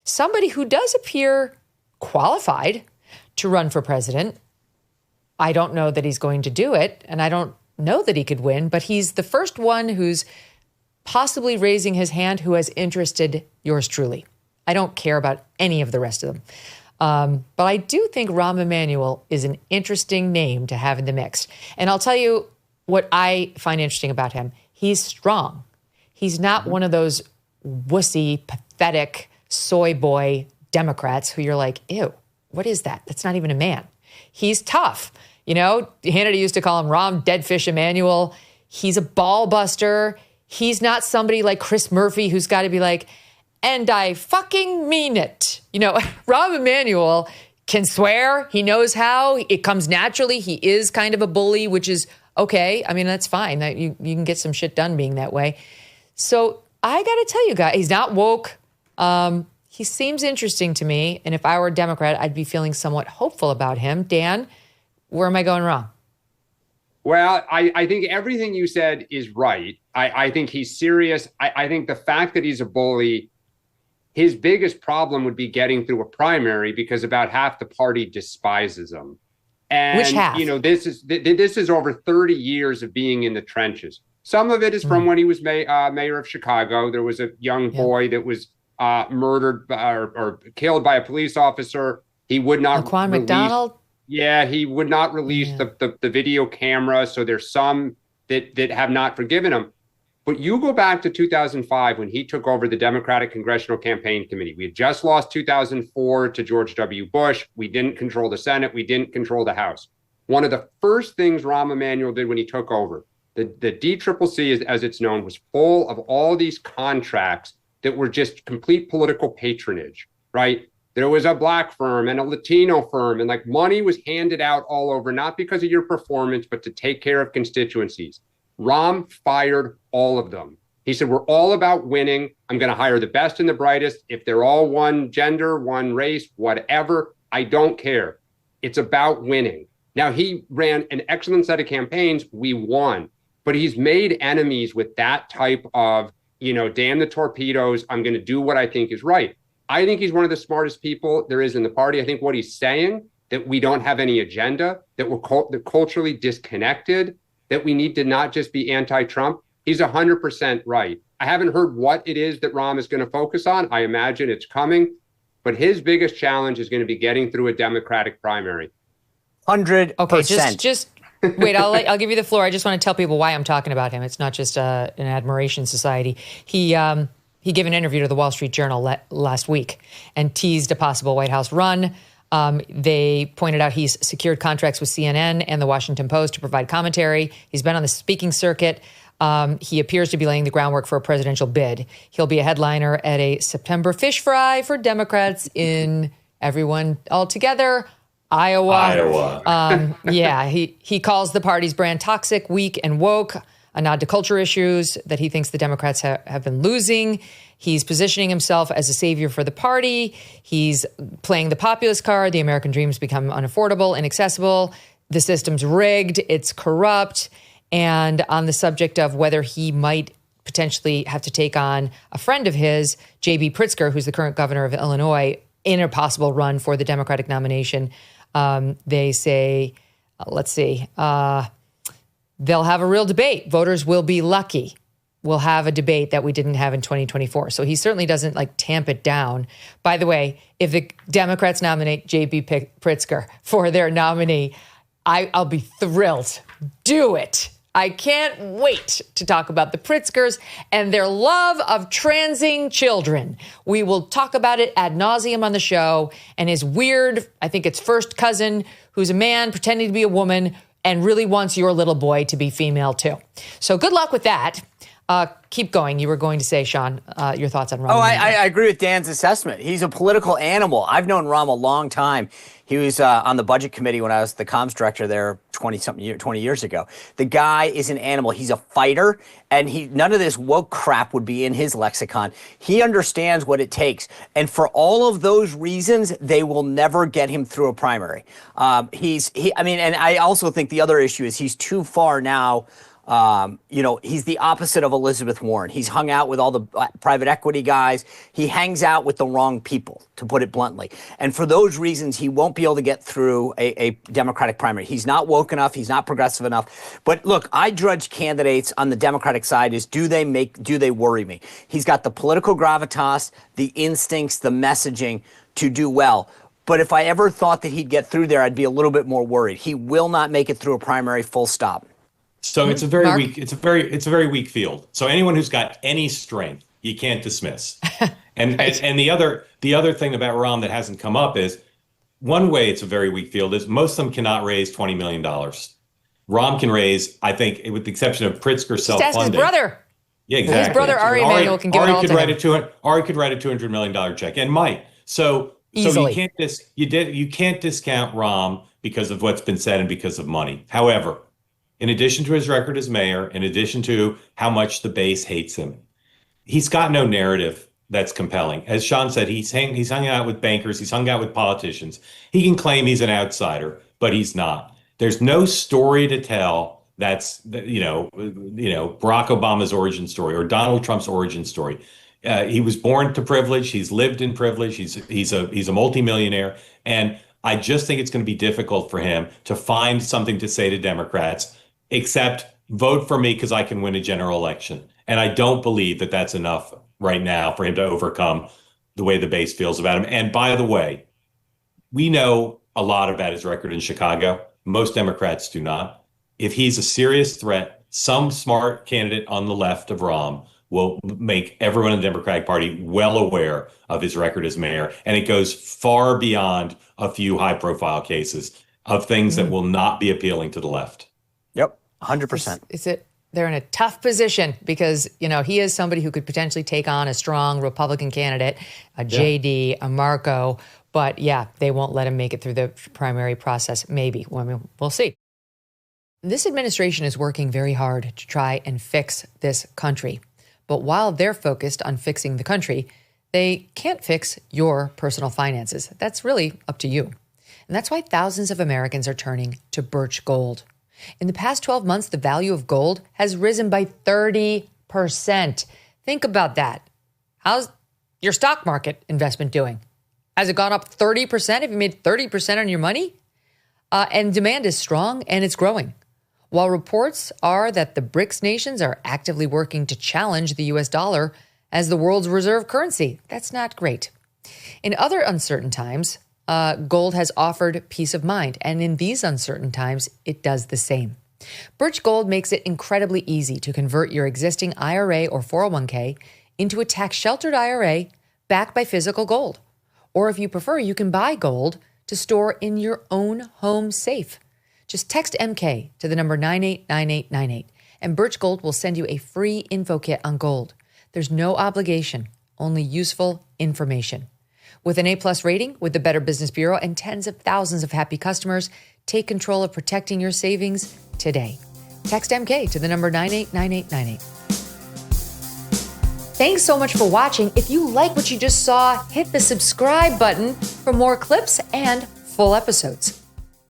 somebody who does appear qualified to run for president. I don't know that he's going to do it, and I don't know that he could win, but he's the first one who's possibly raising his hand who has interested yours truly. I don't care about any of the rest of them. But I do think Rahm Emanuel is an interesting name to have in the mix. And I'll tell you what I find interesting about him. He's strong. He's not one of those wussy, pathetic, soy boy Democrats who you're like, ew, what is that? That's not even a man. He's tough. You know, Hannity used to call him Rahm Deadfish Emanuel. He's a ballbuster. He's not somebody like Chris Murphy who's got to be like, and I fucking mean it. You know, Rahm Emanuel can swear. He knows how. It comes naturally. He is kind of a bully, which is okay. I mean, that's fine. That you can get some shit done being that way. So I got to tell you guys, he's not woke. He seems interesting to me. And if I were a Democrat, I'd be feeling somewhat hopeful about him. Dan, where am I going wrong? Well, I think everything you said is right. I think he's serious. I think the fact that he's a bully, his biggest problem would be getting through a primary because about half the party despises him. And, which half? You know, this is over 30 years of being in the trenches. Some of it is from when he was mayor of Chicago. There was a young boy that was murdered or killed by a police officer. He would not Laquan McDonald? Yeah, he would not release the video camera. So there's some that have not forgiven him. But you go back to 2005 when he took over the Democratic Congressional Campaign Committee. We had just lost 2004 to George W. Bush. We didn't control the Senate. We didn't control the House. One of the first things Rahm Emanuel did when he took over, the DCCC, as it's known, was full of all these contracts that were just complete political patronage, right? There was a black firm and a Latino firm, and like money was handed out all over, not because of your performance, but to take care of constituencies. Rahm fired all of them. He said, we're all about winning. I'm going to hire the best and the brightest. If they're all one gender, one race, whatever, I don't care. It's about winning. Now, he ran an excellent set of campaigns. We won. But he's made enemies with that type of, you know, damn the torpedoes. I'm going to do what I think is right. I think he's one of the smartest people there is in the party. I think what he's saying, that we don't have any agenda, that we're culturally disconnected, that we need to not just be anti-Trump. He's 100% right. I haven't heard what it is that Rahm is going to focus on. I imagine it's coming, but his biggest challenge is going to be getting through a Democratic primary. 100%. Okay, just wait. I'll give you the floor. I just want to tell people why I'm talking about him. It's not just an admiration society. He gave an interview to the Wall Street Journal last week and teased a possible White House run. They pointed out he's secured contracts with CNN and the Washington Post to provide commentary. He's been on the speaking circuit. He appears to be laying the groundwork for a presidential bid. He'll be a headliner at a September fish fry for Democrats in everyone all together, Iowa. He calls the party's brand toxic, weak, and woke, a nod to culture issues that he thinks the Democrats have been losing. He's positioning himself as a savior for the party. He's playing the populist card. The American dream's become unaffordable, inaccessible. The system's rigged. It's corrupt. And on the subject of whether he might potentially have to take on a friend of his, J.B. Pritzker, who's the current governor of Illinois, in a possible run for the Democratic nomination, they say, they'll have a real debate. Voters will be lucky. We'll have a debate that we didn't have in 2024. So he certainly doesn't tamp it down. By the way, if the Democrats nominate J.B. Pritzker for their nominee, I'll be thrilled. Do it. I can't wait to talk about the Pritzkers and their love of transing children. We will talk about it ad nauseum on the show, and his weird, I think it's first cousin, who's a man pretending to be a woman and really wants your little boy to be female too. So good luck with that. Keep going. You were going to say, Sean, your thoughts on Rahm. I agree with Dan's assessment. He's a political animal. I've known Rahm a long time. He was on the budget committee when I was the comms director there 20 years ago. The guy is an animal. He's a fighter, and none of this woke crap would be in his lexicon. He understands what it takes. And for all of those reasons, they will never get him through a primary. And I also think the other issue is he's too far now He's the opposite of Elizabeth Warren. He's hung out with all the private equity guys. He hangs out with the wrong people, to put it bluntly. And for those reasons, he won't be able to get through a Democratic primary. He's not woke enough. He's not progressive enough. But look, I judge candidates on the Democratic side as do they worry me? He's got the political gravitas, the instincts, the messaging to do well. But if I ever thought that he'd get through there, I'd be a little bit more worried. He will not make it through a primary, full stop. So it's a very weak. It's a very weak field. So anyone who's got any strength, you can't dismiss. And right. and the other thing about Rahm that hasn't come up is one way it's a very weak field is most of them cannot raise $20 million. Rahm can raise, I think, with the exception of Pritzker self-funding. Just ask his brother. Yeah, exactly. His brother Rahm Emanuel can give it all to him. Ari could write a $200 million check and might. So easily. You can't discount Rahm because of what's been said and because of money. However, in addition to his record as mayor, in addition to how much the base hates him, he's got no narrative that's compelling. As Sean said, he's hung out with bankers, he's hung out with politicians. He can claim he's an outsider, but he's not. There's no story to tell that's Barack Obama's origin story or Donald Trump's origin story. He was born to privilege. He's lived in privilege. He's a multimillionaire, and I just think it's going to be difficult for him to find something to say to Democrats except vote for me because I can win a general election. And I don't believe that that's enough right now for him to overcome the way the base feels about him. And by the way, we know a lot about his record in Chicago. Most Democrats do not. If he's a serious threat, some smart candidate on the left of Rahm will make everyone in the Democratic Party well aware of his record as mayor. And it goes far beyond a few high-profile cases of things that will not be appealing to the left. Yep, 100%. They're in a tough position because, he is somebody who could potentially take on a strong Republican candidate, a JD, a Marco. But they won't let him make it through the primary process. Maybe. We'll see. This administration is working very hard to try and fix this country. But while they're focused on fixing the country, they can't fix your personal finances. That's really up to you. And that's why thousands of Americans are turning to Birch Gold. In the past 12 months, the value of gold has risen by 30%. Think about that. How's your stock market investment doing? Has it gone up 30%? Have you made 30% on your money? And demand is strong and it's growing. While reports are that the BRICS nations are actively working to challenge the U.S. dollar as the world's reserve currency, that's not great. In other uncertain times, gold has offered peace of mind, and in these uncertain times, it does the same. Birch Gold makes it incredibly easy to convert your existing IRA or 401k into a tax-sheltered IRA backed by physical gold. Or if you prefer, you can buy gold to store in your own home safe. Just text MK to the number 989898, and Birch Gold will send you a free info kit on gold. There's no obligation, only useful information. With an A+ rating with the Better Business Bureau and tens of thousands of happy customers, take control of protecting your savings today. Text MK to the number 989898. Thanks so much for watching. If you like what you just saw, hit the subscribe button for more clips and full episodes.